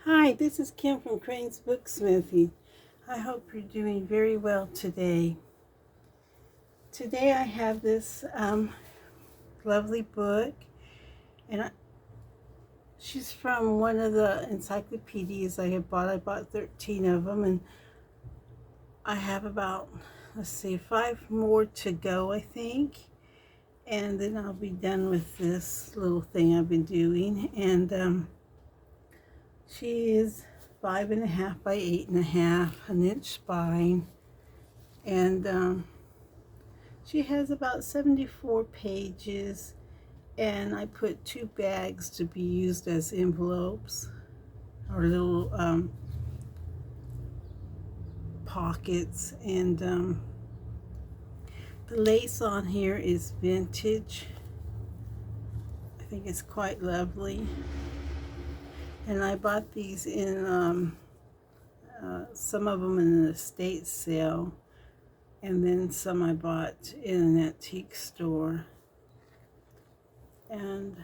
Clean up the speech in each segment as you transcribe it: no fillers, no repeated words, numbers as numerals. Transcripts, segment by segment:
Hi, this is Kim from Crane's Booksmithy. I hope you're doing very well today. Today I have this lovely book, and she's from one of the encyclopedias I had bought. I bought 13 of them, and I have about, 5 more to go, I think. And then I'll be done with this little thing I've been doing. And she is 5.5 by 8.5, an inch spine, and she has about 74 pages, and I put 2 bags to be used as envelopes or little pockets, and the lace on here is vintage. I think it's quite lovely. And I bought these in some of them in an estate sale, and then some I bought in an antique store. And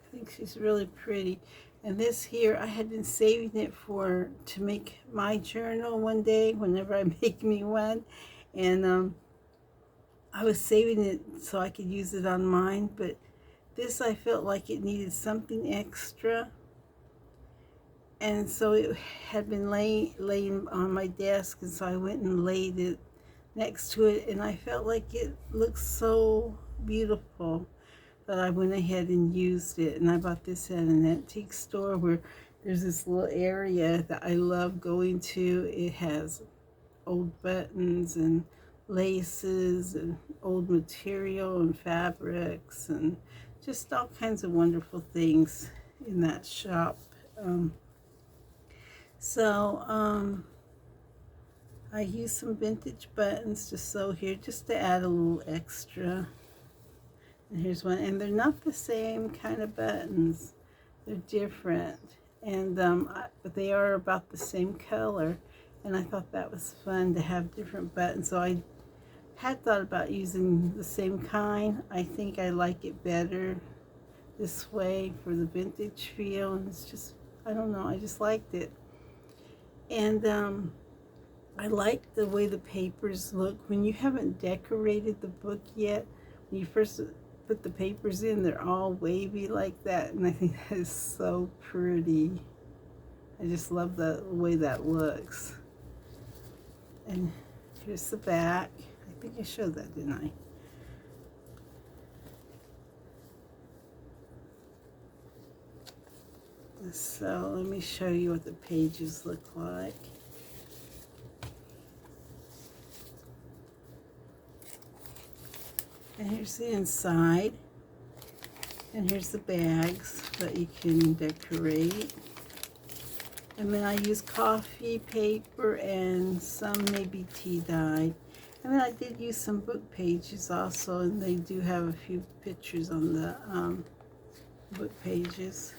I think she's really pretty. And this here, I had been saving it to make my journal one day, whenever I make me one. And I was saving it so I could use it on mine, but this, I felt like it needed something extra, and so it had been laying on my desk, and so I went and laid it next to it, and I felt like it looked so beautiful that I went ahead and used it. And I bought this at an antique store where there's this little area that I love going to. It has old buttons and laces and old material and fabrics and just all kinds of wonderful things in that shop. I used some vintage buttons to sew here just to add a little extra. And here's one, and they're not the same kind of buttons. They're different, and but they are about the same color. And I thought that was fun to have different buttons. So I had thought about using the same kind. I think I like it better this way for the vintage feel, and it's just, I don't know, I just liked it. And I like the way the papers look. When you haven't decorated the book yet, when you first put the papers in, they're all wavy like that, and I think that is so pretty. I just love the way that looks. And here's the back. I think I showed that, didn't I? So let me show you what the pages look like. And here's the inside. And here's the bags that you can decorate. And then I use coffee paper and some maybe tea dye. And then I did use some book pages also, and they do have a few pictures on the book pages.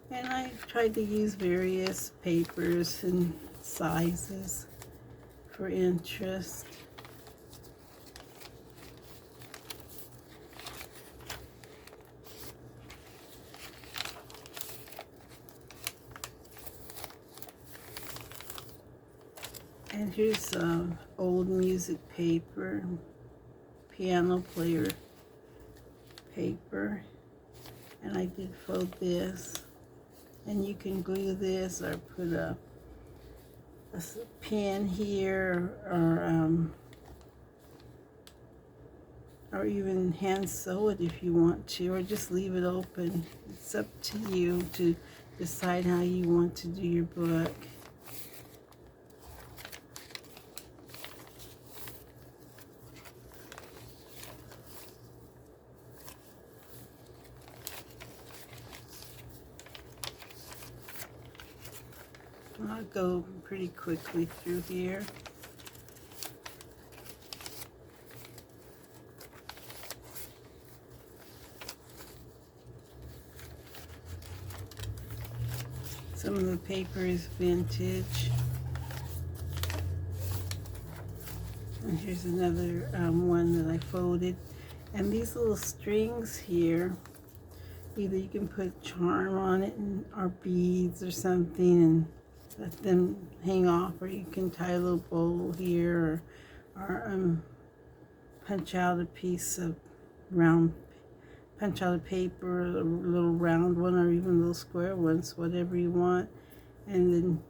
And I tried to use various papers and sizes for interest. And here's old music paper, piano player paper, and I did fold this. And you can glue this or put a pin here, or even hand sew it if you want to, or just leave it open. It's up to you to decide how you want to do your book. I'll go pretty quickly through here. Some of the paper is vintage. And here's another one that I folded. And these little strings here, either you can put charm on it or beads or something and let them hang off, or you can tie a little bow here, or punch out a piece of punch out a paper, a little round one or even little square ones, whatever you want, and then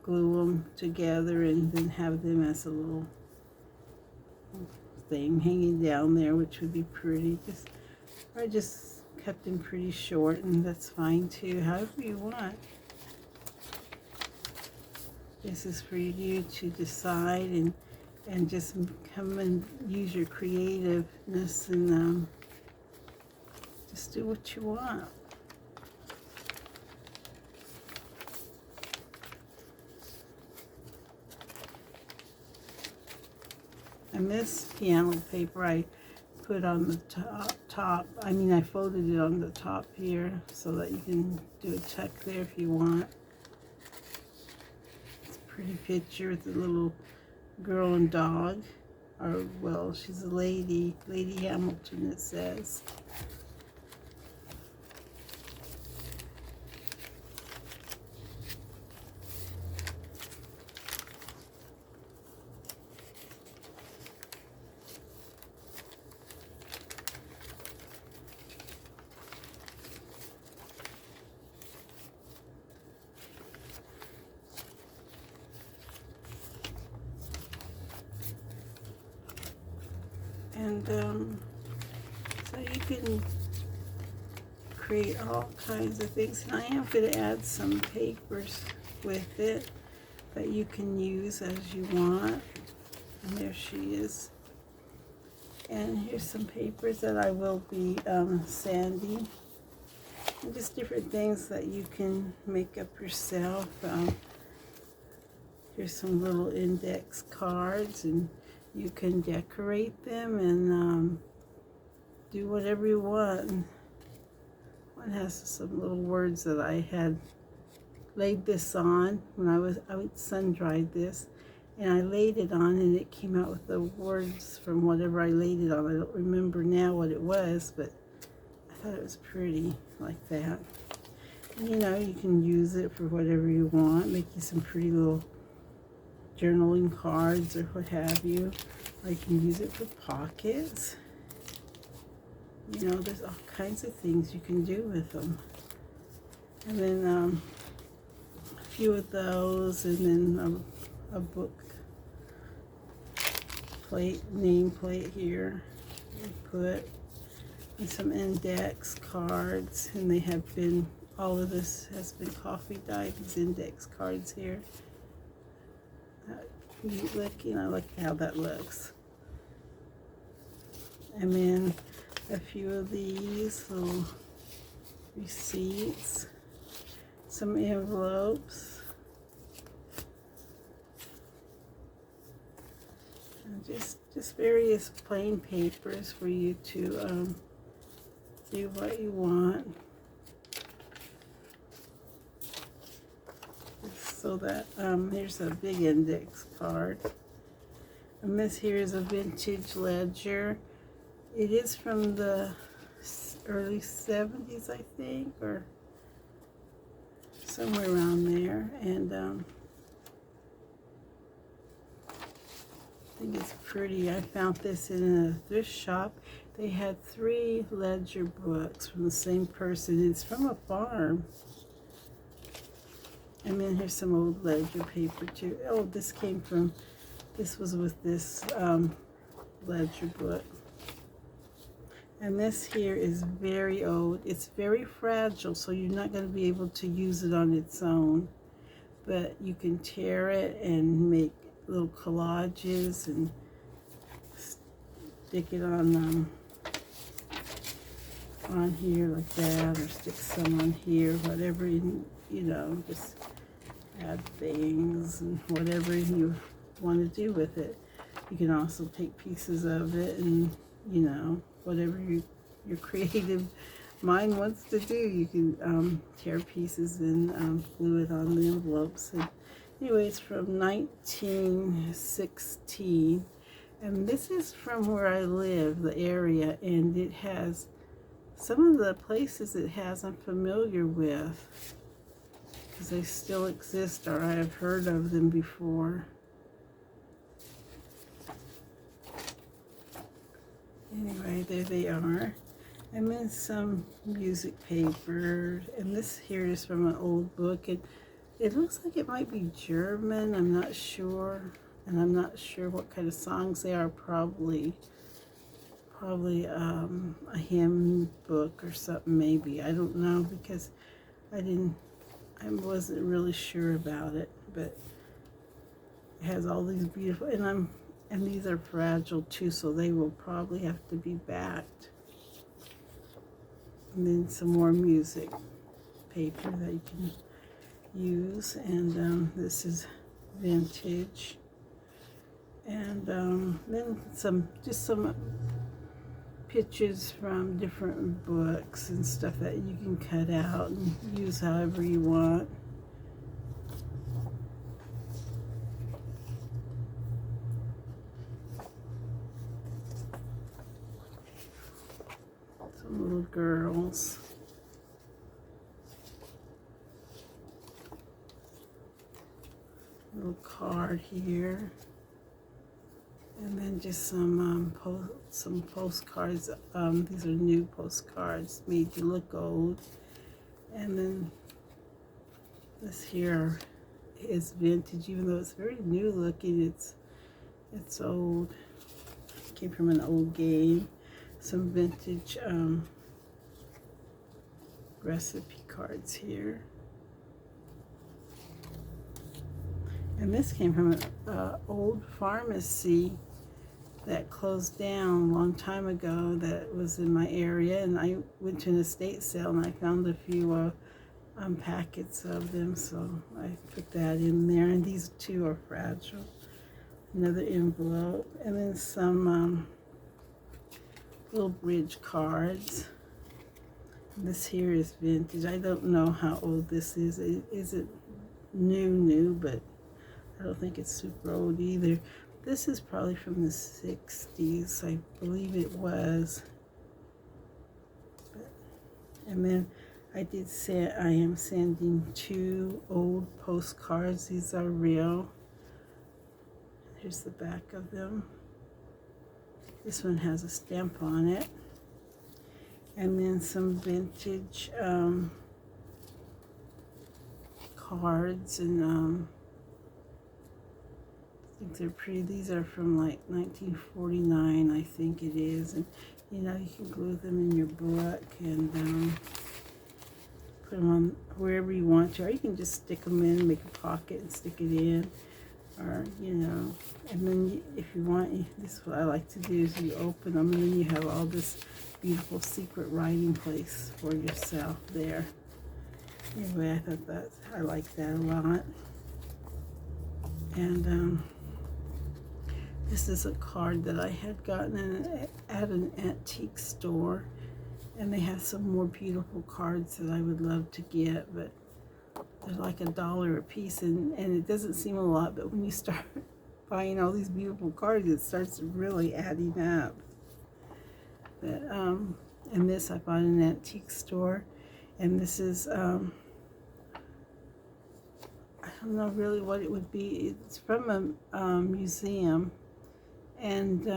glue them together and then have them as a little thing hanging down there, which would be pretty. I just cut them pretty short, and that's fine too, however you want. This is for you to decide and just come and use your creativeness and just do what you want. And this piano paper I put on the top. I mean, I folded it on the top here so that you can do a tuck there if you want. It's a pretty picture with a little girl and dog. Or, well, she's a lady. Lady Hamilton, it says. And so you can create all kinds of things. And I am going to add some papers with it that you can use as you want. And there she is. And here's some papers that I will be sanding. And just different things that you can make up yourself. Here's some little index cards, and you can decorate them and do whatever you want. One has some little words that I had laid this on when I sun-dried this, and I laid it on, and it came out with the words from whatever I laid it on. I don't remember now what it was, but I thought it was pretty like that. And, you know, you can use it for whatever you want, make you some pretty little journaling cards or what have you. Or you can use it for pockets. You know, there's all kinds of things you can do with them. And then a few of those, and then a book plate, name plate here. You put and some index cards, and they have been, all of this has been coffee dyed, these index cards here. Neat looking. I like how that looks. And then a few of these little receipts, some envelopes, and just various plain papers for you to do what you want. So that here's a big index card, and this here is a vintage ledger. It is from the early 70s, I think, or somewhere around there, and I think it's pretty. I found this in a thrift shop. They had 3 ledger books from the same person. It's from a farm. And then here's some old ledger paper too. Oh, this was with this ledger book. And this here is very old. It's very fragile, so you're not going to be able to use it on its own. But you can tear it and make little collages and stick it on here like that, or stick some on here, whatever you know, just add things and whatever you want to do with it. You can also take pieces of it and, you know, whatever your creative mind wants to do. You can tear pieces and glue it on the envelopes. And anyway, it's from 1916, And this is from where I live, the area, and it has some of the places it has I'm familiar with because they still exist or I have heard of them before. Anyway, there they are. And then some music paper, and this here is from an old book, and it looks like it might be German, I'm not sure, and I'm not sure what kind of songs they are, probably a hymn book or something, maybe, I don't know, because I wasn't really sure about it, but it has all these beautiful, and these are fragile too, so they will probably have to be backed. And then some more music paper that you can use, and this is vintage. And then some pictures from different books and stuff that you can cut out and use however you want. Some little girls. Little card here. And then just some postcards. These are new postcards, made to look old. And then this here is vintage, even though it's very new looking. It's old. It came from an old game. Some vintage recipe cards here. And this came from an old pharmacy that closed down a long time ago that was in my area, and I went to an estate sale and I found a few packets of them, so I put that in there. And these two are fragile. Another envelope, and then some little bridge cards. This here is vintage. I don't know how old this is. It isn't new, but I don't think it's super old either. This is probably from the 60s, I believe it was. And then I am sending 2 old postcards. These are real. Here's the back of them. This one has a stamp on it. And then some vintage cards, and I think they're pretty. These are from like 1949, I think it is. And you know, you can glue them in your book and put them on wherever you want to, or you can just stick them in, make a pocket and stick it in, or you know. And then if you want, this is what I like to do, is you open them and then you have all this beautiful secret writing place for yourself there. Anyway, I like that a lot. And this is a card that I had gotten at an antique store, and they have some more beautiful cards that I would love to get, but they're like $1 a piece, and it doesn't seem a lot, but when you start buying all these beautiful cards, it starts really adding up. But and this I bought in an antique store, and this is I don't know really what it would be. It's from a museum, and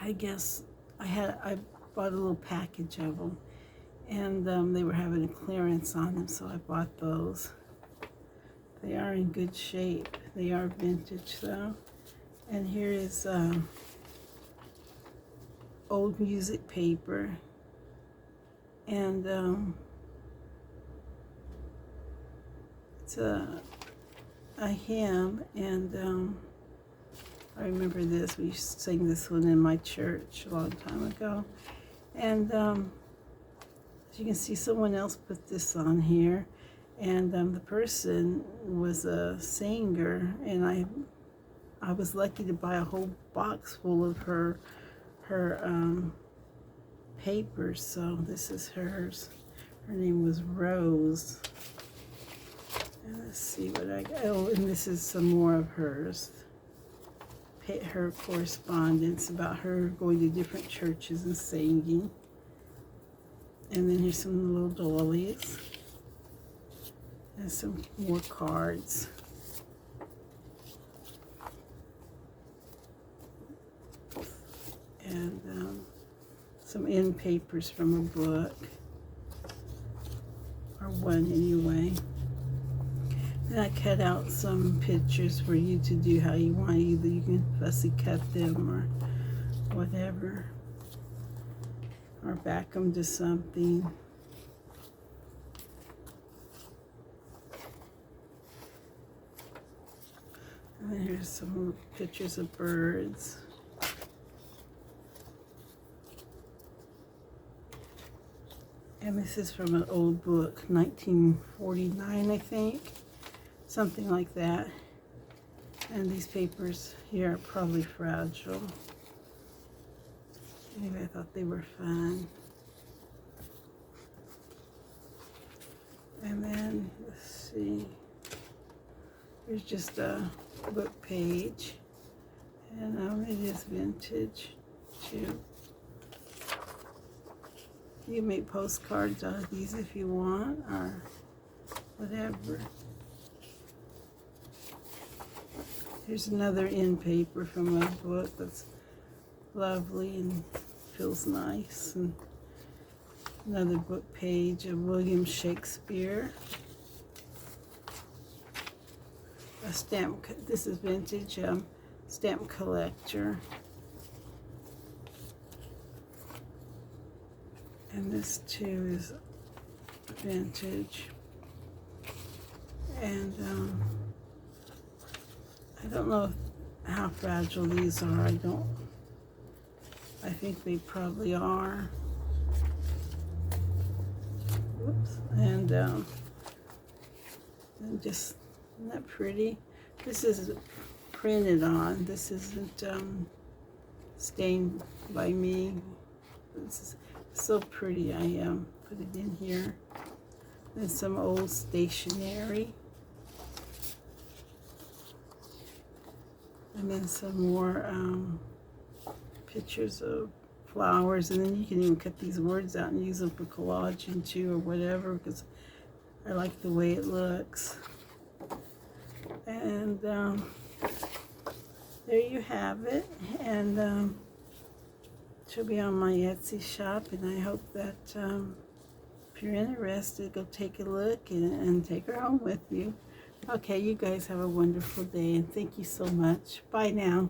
I guess I bought a little package of them, and they were having a clearance on them, so I bought those. They are in good shape. They are vintage though. And here is old music paper, and it's a hymn, and I remember this. We used to sing this one in my church a long time ago. And as you can see, someone else put this on here, and the person was a singer, and I was lucky to buy a whole box full of her papers. So this is hers. Her name was Rose. And let's see what I got. Oh, and this is some more of hers. her correspondence about her going to different churches and singing. And then here's some little dollies. And some more cards. And some end papers from a book. Or one anyway. And I cut out some pictures for you to do how you want. Either you can fussy cut them or whatever. Or back them to something. And then here's some pictures of birds. And this is from an old book, 1949, I think. Something like that. And these papers here are probably fragile. Anyway, I thought they were fun. And then, let's see. Here's just a book page. And it is vintage, too. You can make postcards out of these if you want, or whatever. Here's another end paper from a book that's lovely and feels nice. And another book page of William Shakespeare. A stamp, this is vintage, stamp collector. And this too is vintage. And I don't know how fragile these are. I think they probably are. Whoops. And just, isn't that pretty? This is printed on. This isn't stained by me. This is so pretty. I put it in here. Then some old stationery. And then some more pictures of flowers. And then you can even cut these words out and use them for collaging too, or whatever, because I like the way it looks. And there you have it. And she'll be on my Etsy shop, and I hope that if you're interested, go take a look and take her home with you. Okay, you guys have a wonderful day, and thank you so much. Bye now.